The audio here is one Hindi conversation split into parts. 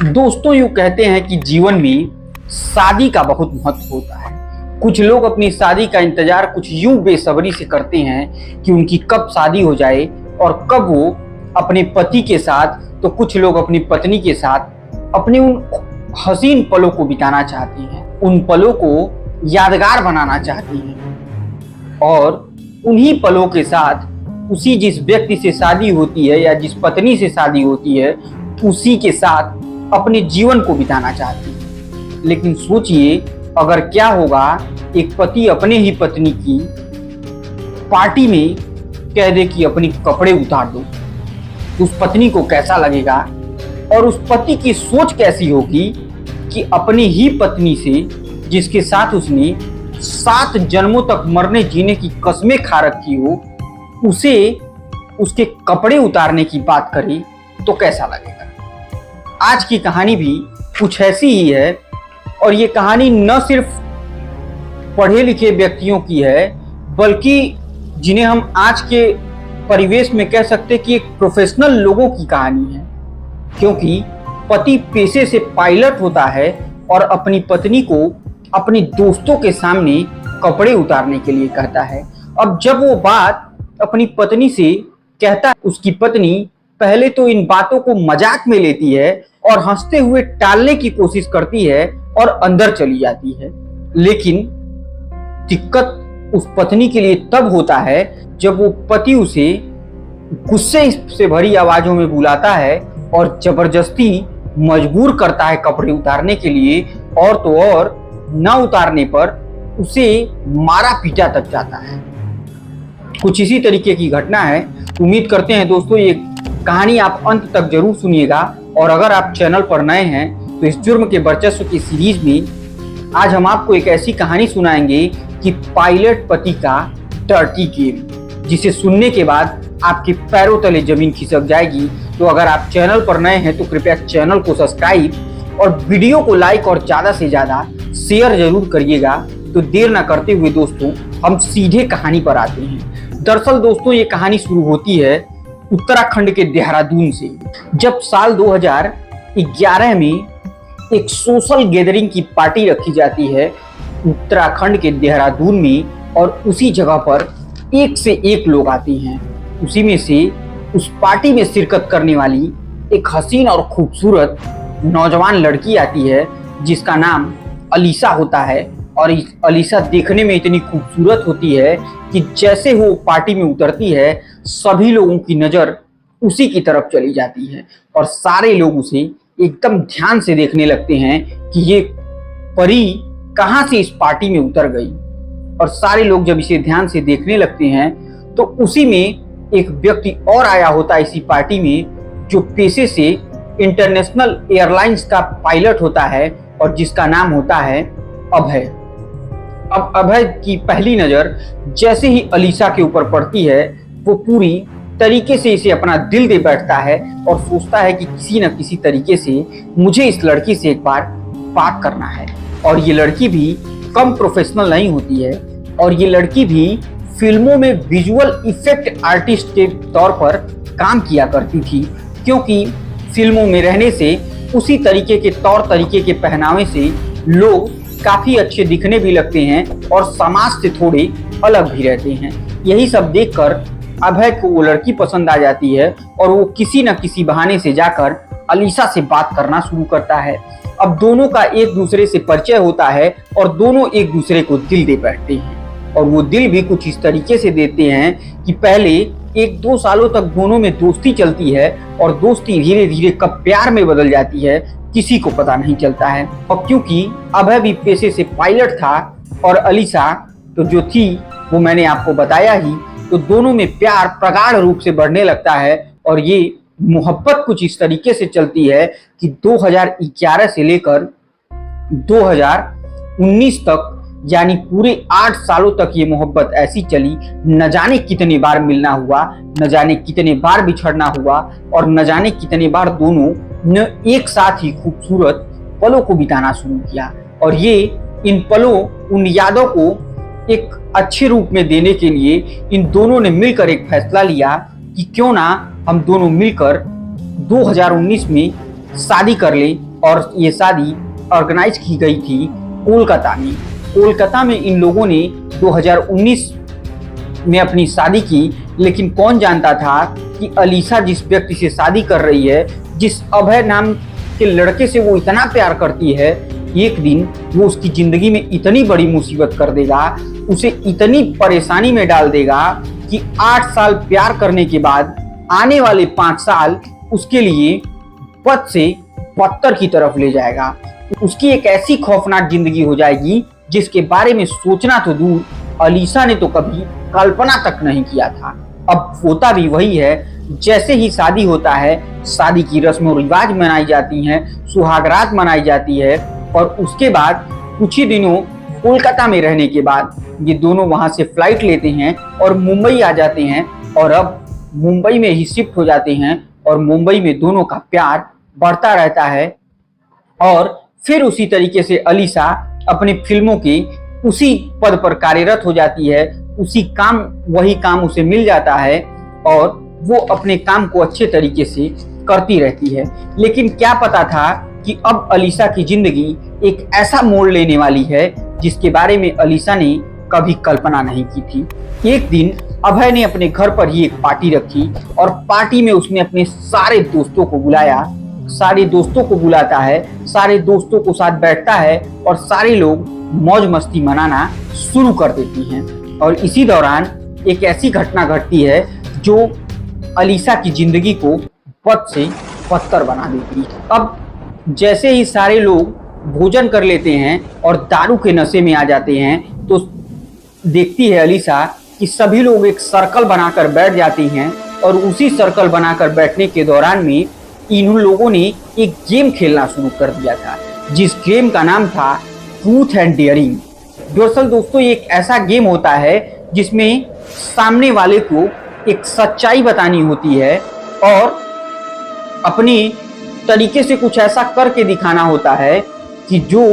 दोस्तों यूं कहते हैं कि जीवन में शादी का बहुत महत्व होता है। कुछ लोग अपनी शादी का इंतजार कुछ यूं बेसब्री से करते हैं कि उनकी कब शादी हो जाए और कब वो अपने पति के साथ, तो कुछ लोग अपनी पत्नी के साथ अपने उन हसीन पलों को बिताना चाहते हैं, उन पलों को यादगार बनाना चाहते हैं और उन्हीं पलों के साथ उसी जिस व्यक्ति से शादी होती है या जिस पत्नी से शादी होती है उसी के साथ अपने जीवन को बिताना चाहती है। लेकिन सोचिए, अगर क्या होगा एक पति अपने ही पत्नी की पार्टी में कह दे कि अपनी कपड़े उतार दो, तो उस पत्नी को कैसा लगेगा और उस पति की सोच कैसी होगी कि अपनी ही पत्नी से, जिसके साथ उसने 7 जन्मों तक मरने जीने की कस्में खा रखी हो, उसे उसके कपड़े उतारने की बात करे तो कैसा लगेगा। आज की कहानी भी कुछ ऐसी ही है और ये कहानी न सिर्फ पढ़े लिखे व्यक्तियों की है, बल्कि जिन्हें हम आज के परिवेश में कह सकते कि एक प्रोफेशनल लोगों की कहानी है। क्योंकि पति पेशे से पायलट होता है और अपनी पत्नी को अपने दोस्तों के सामने कपड़े उतारने के लिए कहता है। अब जब वो बात अपनी पत्नी से कहता है, उसकी पत्नी पहले तो इन बातों को मजाक में लेती है और हंसते हुए टालने की कोशिश करती है और अंदर चली जाती है। लेकिन दिक्कत उस पत्नी के लिए तब होता है जब वो पति उसे गुस्से से भरी आवाजों में बुलाता है और जबरदस्ती मजबूर करता है कपड़े उतारने के लिए, और तो और न उतारने पर उसे मारा पीटा तक जाता है। कुछ इसी तरीके की घटना है। उम्मीद करते हैं दोस्तों ये कहानी आप अंत तक जरूर सुनिएगा। और अगर आप चैनल पर नए हैं तो इस जुर्म के वर्चस्व की सीरीज में आज हम आपको एक ऐसी कहानी सुनाएंगे कि पायलट पति का डर्टी गेम, जिसे सुनने के बाद आपके पैरों तले जमीन खिसक जाएगी। तो अगर आप चैनल पर नए हैं तो कृपया चैनल को सब्सक्राइब और वीडियो को लाइक और ज़्यादा से ज़्यादा शेयर जरूर करिएगा। तो देर ना करते हुए दोस्तों हम सीधे कहानी पर आते हैं। दरअसल दोस्तों ये कहानी शुरू होती है उत्तराखंड के देहरादून से। जब साल 2011 में एक सोशल गैदरिंग की पार्टी रखी जाती है उत्तराखंड के देहरादून में, और उसी जगह पर एक से एक लोग आते हैं। उसी में से उस पार्टी में शिरकत करने वाली एक हसीन और खूबसूरत नौजवान लड़की आती है जिसका नाम अलीशा होता है। और अलीशा देखने में इतनी खूबसूरत होती है कि जैसे वो पार्टी में उतरती है सभी लोगों की नज़र उसी की तरफ चली जाती है और सारे लोग उसे एकदम ध्यान से देखने लगते हैं कि ये परी कहाँ से इस पार्टी में उतर गई। और सारे लोग जब इसे ध्यान से देखने लगते हैं तो उसी में एक व्यक्ति और आया होता है इसी पार्टी में, जो पेशे से इंटरनेशनल एयरलाइंस का पायलट होता है और जिसका नाम होता है अभय। अब अभय की पहली नज़र जैसे ही अलीशा के ऊपर पड़ती है वो पूरी तरीके से इसे अपना दिल दे बैठता है और सोचता है कि किसी न किसी तरीके से मुझे इस लड़की से एक बार बात करना है। और ये लड़की भी कम प्रोफेशनल नहीं होती है और ये लड़की भी फिल्मों में विजुअल इफेक्ट आर्टिस्ट के तौर पर काम किया करती थी, क्योंकि फिल्मों में रहने से उसी तरीके के तौर तरीके के पहनावे से लोग काफी अच्छे दिखने भी लगते हैं और समाज से थोड़े अलग भी रहते हैं। यही सब देखकर अभय को वो लड़की पसंद आ जाती है और वो किसी न किसी बहाने से जाकर अलीशा से बात करना शुरू करता है। अब दोनों का एक दूसरे से परिचय होता है और दोनों एक दूसरे को दिल दे बैठते हैं। और वो दिल भी कुछ इस तरीके से देते हैं कि पहले 1-2 सालों तक दोनों में दोस्ती चलती है और दोस्ती धीरे धीरे कब प्यार में बदल जाती है किसी को पता नहीं चलता है। और क्योंकि अभय भी पेशे से पायलट था और अलीशा तो जो थी वो मैंने आपको बताया ही, तो दोनों में प्यार प्रगाढ़ रूप से बढ़ने लगता है। और ये मोहब्बत कुछ इस तरीके से चलती है कि 2011 से लेकर 2019 तक, यानी पूरे 8 सालों तक ये मोहब्बत ऐसी चली। न जाने कितने बार मिलना हुआ, न जाने कितने बार बिछड़ना हुआ और न जाने कितने बार दोनों ने एक साथ ही खूबसूरत पलों को बिताना शुरू किया। और ये इन पलों, उन यादों को एक अच्छे रूप में देने के लिए इन दोनों ने मिलकर एक फैसला लिया कि क्यों ना हम दोनों मिलकर 2019 में शादी कर लें और ये शादी ऑर्गेनाइज की गई थी कोलकाता में। कोलकाता में इन लोगों ने 2019 में अपनी शादी की, लेकिन कौन जानता था कि अलीशा जिस व्यक्ति से शादी कर रही है, जिस अभय नाम के लड़के से वो इतना प्यार करती है, एक दिन वो उसकी जिंदगी में इतनी बड़ी मुसीबत कर देगा, उसे इतनी परेशानी में डाल देगा कि 8 साल प्यार करने के बाद आने वाले 5 साल उसके लिए पद से पत्थर की तरफ ले जाएगा। उसकी एक ऐसी खौफनाक जिंदगी हो जाएगी जिसके बारे में सोचना तो दूर, अलीशा ने तो कभी कल्पना तक नहीं किया था। अब होता भी वही है। जैसे ही शादी होता है, शादी की रस्म रिवाज मनाई जाती हैं, सुहागरात मनाई जाती है, और उसके बाद कुछ ही दिनों कोलकाता में रहने के बाद ये दोनों वहां से फ्लाइट लेते हैं और मुंबई आ जाते हैं, और अब मुंबई में ही शिफ्ट हो जाते हैं, और मुंबई में दोनों का प्यार बढ़ता रहता है। और फिर उसी तरीके से अलीशा अपनी फिल्मों के उसी पद पर कार्यरत हो जाती है, वही काम उसे मिल जाता है, और वो अपने काम को अच्छे तरीके से करती रहती है। लेकिन क्या पता था कि अब अलीशा की जिंदगी एक ऐसा मोड़ लेने वाली है जिसके बारे में अलीशा ने कभी कल्पना नहीं की थी। एक दिन अभय ने अपने घर पर ही एक पार्टी रखी, और पार्टी में उसने अपने सारे दोस्तों को बुलाया। सारे दोस्तों को बुलाता है, सारे दोस्तों को साथ बैठता है, और सारे लोग मौज मस्ती मनाना शुरू कर देती हैं। और इसी दौरान एक ऐसी घटना घटती है जो अलीशा की जिंदगी को पद से पत्थर बना देती है। अब जैसे ही सारे लोग भोजन कर लेते हैं और दारू के नशे में आ जाते हैं, तो देखती है अलीशा कि सभी लोग एक सर्कल बनाकर बैठ जाती हैं, और उसी सर्कल बनाकर बैठने के दौरान में इन लोगों ने एक गेम खेलना शुरू कर दिया था, जिस गेम का नाम था ट्रूथ एंड डेयरिंग। दरअसल दोस्तों, ये एक ऐसा गेम होता है जिसमें सामने वाले को एक सच्चाई बतानी होती है और अपनी तरीके से कुछ ऐसा करके दिखाना होता है कि जो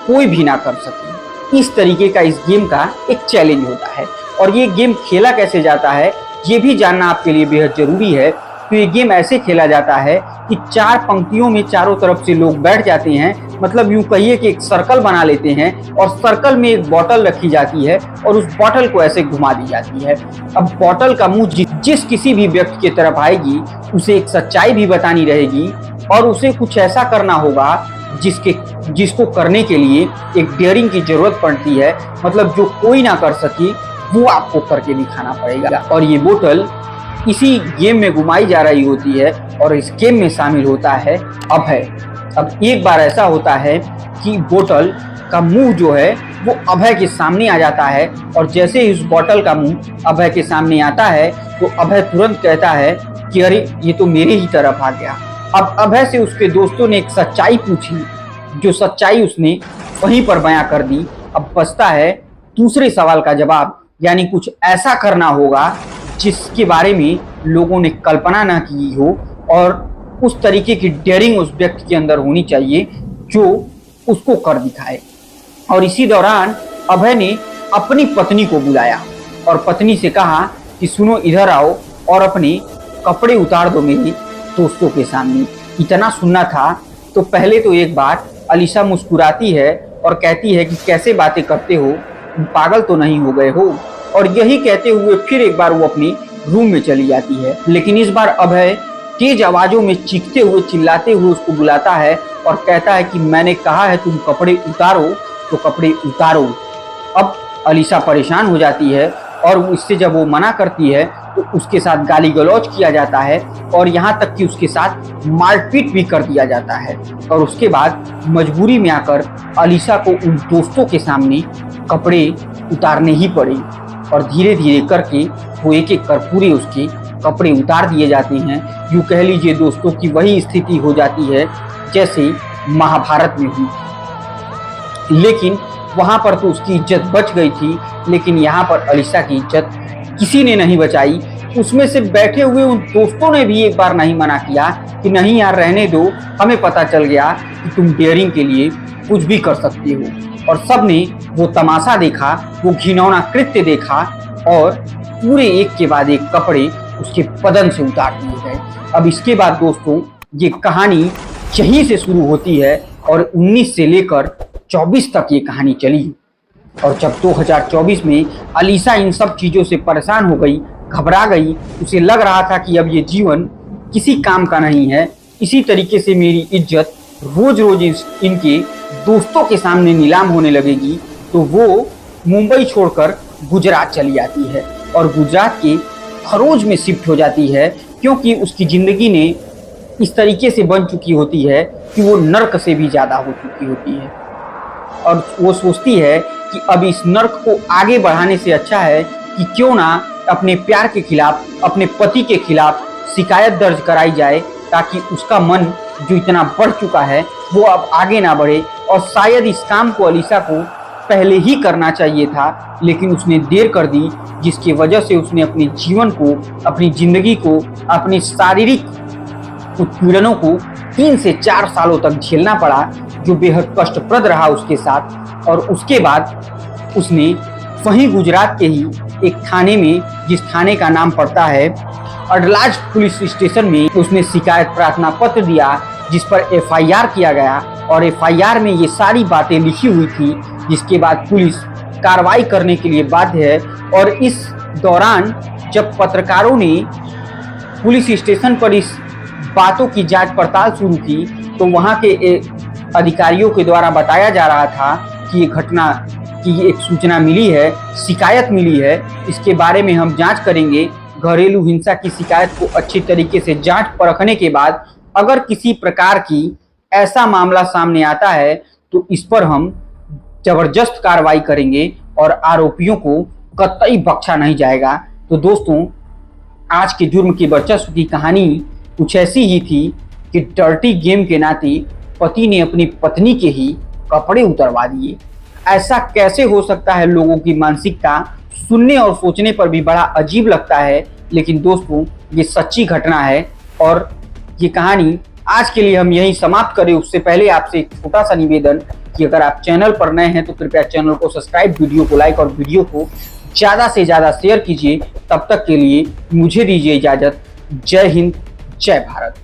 कोई भी ना कर सके। इस तरीके का इस गेम का एक चैलेंज होता है, और ये गेम खेला कैसे जाता है ये भी जानना आपके लिए बेहद जरूरी है। तो ये गेम ऐसे खेला जाता है कि 4 पंक्तियों में चारों तरफ से लोग बैठ जाते हैं, मतलब यूं कहिए कि एक सर्कल बना लेते हैं, और सर्कल में एक बोतल रखी जाती है, और उस बोतल को ऐसे घुमा दी जाती है। अब बोतल का मुंह जिस किसी भी व्यक्ति की तरफ आएगी उसे एक सच्चाई भी बतानी रहेगी, और उसे कुछ ऐसा करना होगा जिसको करने के लिए एक डेयरिंग की जरूरत पड़ती है, मतलब जो कोई ना कर सके वो आपको करके दिखाना पड़ेगा। और ये बोतल इसी गेम में घुमाई जा रही होती है, और इस गेम में शामिल होता है अभय। अब एक बार ऐसा होता है कि बोतल का मुंह जो है वो अभय के सामने आ जाता है, और जैसे ही उस बोतल का मुंह अभय के सामने आता है तो अभय तुरंत कहता है कि अरे ये तो मेरे ही तरफ आ गया। अब अभय से उसके दोस्तों ने एक सच्चाई पूछी, जो सच्चाई उसने वहीं पर बयां कर दी। अब बचता है दूसरे सवाल का जवाब, यानी कुछ ऐसा करना होगा जिसके बारे में लोगों ने कल्पना ना की हो, और उस तरीके की डेयरिंग उस व्यक्ति के अंदर होनी चाहिए जो उसको कर दिखाए। और इसी दौरान अभय ने अपनी पत्नी को बुलाया और पत्नी से कहा कि सुनो, इधर आओ और अपने कपड़े उतार दो मेरे दोस्तों के सामने। इतना सुनना था तो पहले तो एक बार अलीशा मुस्कुराती है और कहती है कि कैसे बातें करते हो, पागल तो नहीं हो गए हो। और यही कहते हुए फिर एक बार वो अपनी रूम में चली जाती है। लेकिन इस बार अभय तेज आवाजों में चीखते हुए चिल्लाते हुए उसको बुलाता है और कहता है कि मैंने कहा है तुम कपड़े उतारो तो कपड़े उतारो। अब अलीशा परेशान हो जाती है, और इससे जब वो मना करती है तो उसके साथ गाली गलौज किया जाता है, और यहाँ तक कि उसके साथ मारपीट भी कर दिया जाता है। और उसके बाद मजबूरी में आकर अलीशा को उन दोस्तों के सामने कपड़े उतारने ही पड़े, और धीरे धीरे करके वो एक एक कर पूरे उसके कपड़े उतार दिए जाते हैं। यूँ कह लीजिए दोस्तों की वही स्थिति हो जाती है जैसे महाभारत में हुई। लेकिन वहाँ पर तो उसकी इज्जत बच गई थी, लेकिन यहाँ पर अलीशा की इज्जत किसी ने नहीं बचाई। उसमें से बैठे हुए उन दोस्तों ने भी एक बार नहीं मना किया कि नहीं यार रहने दो, हमें पता चल गया कि तुम डेयरिंग के लिए कुछ भी कर सकते हो। और सब ने वो तमाशा देखा, वो घिनौना कृत्य देखा, और पूरे एक के बाद एक कपड़े उसके बदन से उतार दिए गए। अब इसके बाद दोस्तों ये कहानी यहीं से शुरू होती है और 19 से लेकर 24 तक ये कहानी चली। और जब 2024 में अलीशा इन सब चीज़ों से परेशान हो गई, घबरा गई, उसे लग रहा था कि अब ये जीवन किसी काम का नहीं है, इसी तरीके से मेरी इज्जत रोज रोज इनके दोस्तों के सामने नीलाम होने लगेगी, तो वो मुंबई छोड़कर गुजरात चली जाती है और गुजरात के खरोज में शिफ्ट हो जाती है, क्योंकि उसकी ज़िंदगी ने इस तरीके से बन चुकी होती है कि वो नर्क से भी ज़्यादा हो चुकी होती है। और वो सोचती है कि अब इस नर्क को आगे बढ़ाने से अच्छा है कि क्यों ना अपने प्यार के खिलाफ, अपने पति के खिलाफ शिकायत दर्ज कराई जाए, ताकि उसका मन जो इतना बढ़ चुका है वो अब आगे ना बढ़े। और शायद इस काम को अलीशा को पहले ही करना चाहिए था, लेकिन उसने देर कर दी, जिसकी वजह से उसने अपने जीवन को, अपनी ज़िंदगी को, अपने शारीरिक उत्पीड़नों को 3 से 4 सालों तक झेलना पड़ा, जो बेहद कष्टप्रद रहा उसके साथ। और उसके बाद उसने वहीं गुजरात के ही एक थाने में, जिस थाने का नाम पड़ता है अडलाज पुलिस स्टेशन में, उसने शिकायत प्रार्थना पत्र दिया, जिस पर FIR किया गया। और FIR में ये सारी बातें लिखी हुई थी, जिसके बाद पुलिस कार्रवाई करने के लिए बाध्य है। और इस दौरान जब पत्रकारों ने पुलिस स्टेशन पर इस बातों की जांच पड़ताल शुरू की, तो वहाँ के अधिकारियों के द्वारा बताया जा रहा था कि ये घटना की एक सूचना मिली है, शिकायत मिली है, इसके बारे में हम जांच करेंगे। घरेलू हिंसा की शिकायत को अच्छी तरीके से जांच परखने के बाद अगर किसी प्रकार की ऐसा मामला सामने आता है तो इस पर हम जबरदस्त कार्रवाई करेंगे और आरोपियों को कतई बख्शा नहीं जाएगा। तो दोस्तों, आज के जुर्म की वर्चस्व की कहानी कुछ ऐसी ही थी कि डर्टी गेम के नाते पति ने अपनी पत्नी के ही कपड़े उतरवा दिए। ऐसा कैसे हो सकता है? लोगों की मानसिकता सुनने और सोचने पर भी बड़ा अजीब लगता है, लेकिन दोस्तों ये सच्ची घटना है। और ये कहानी आज के लिए हम यहीं समाप्त करें, उससे पहले आपसे एक छोटा सा निवेदन कि अगर आप चैनल पर नए हैं तो कृपया चैनल को सब्सक्राइब, वीडियो को लाइक और वीडियो को ज़्यादा से ज़्यादा शेयर कीजिए। तब तक के लिए मुझे दीजिए इजाज़त। जय हिंद, जय भारत।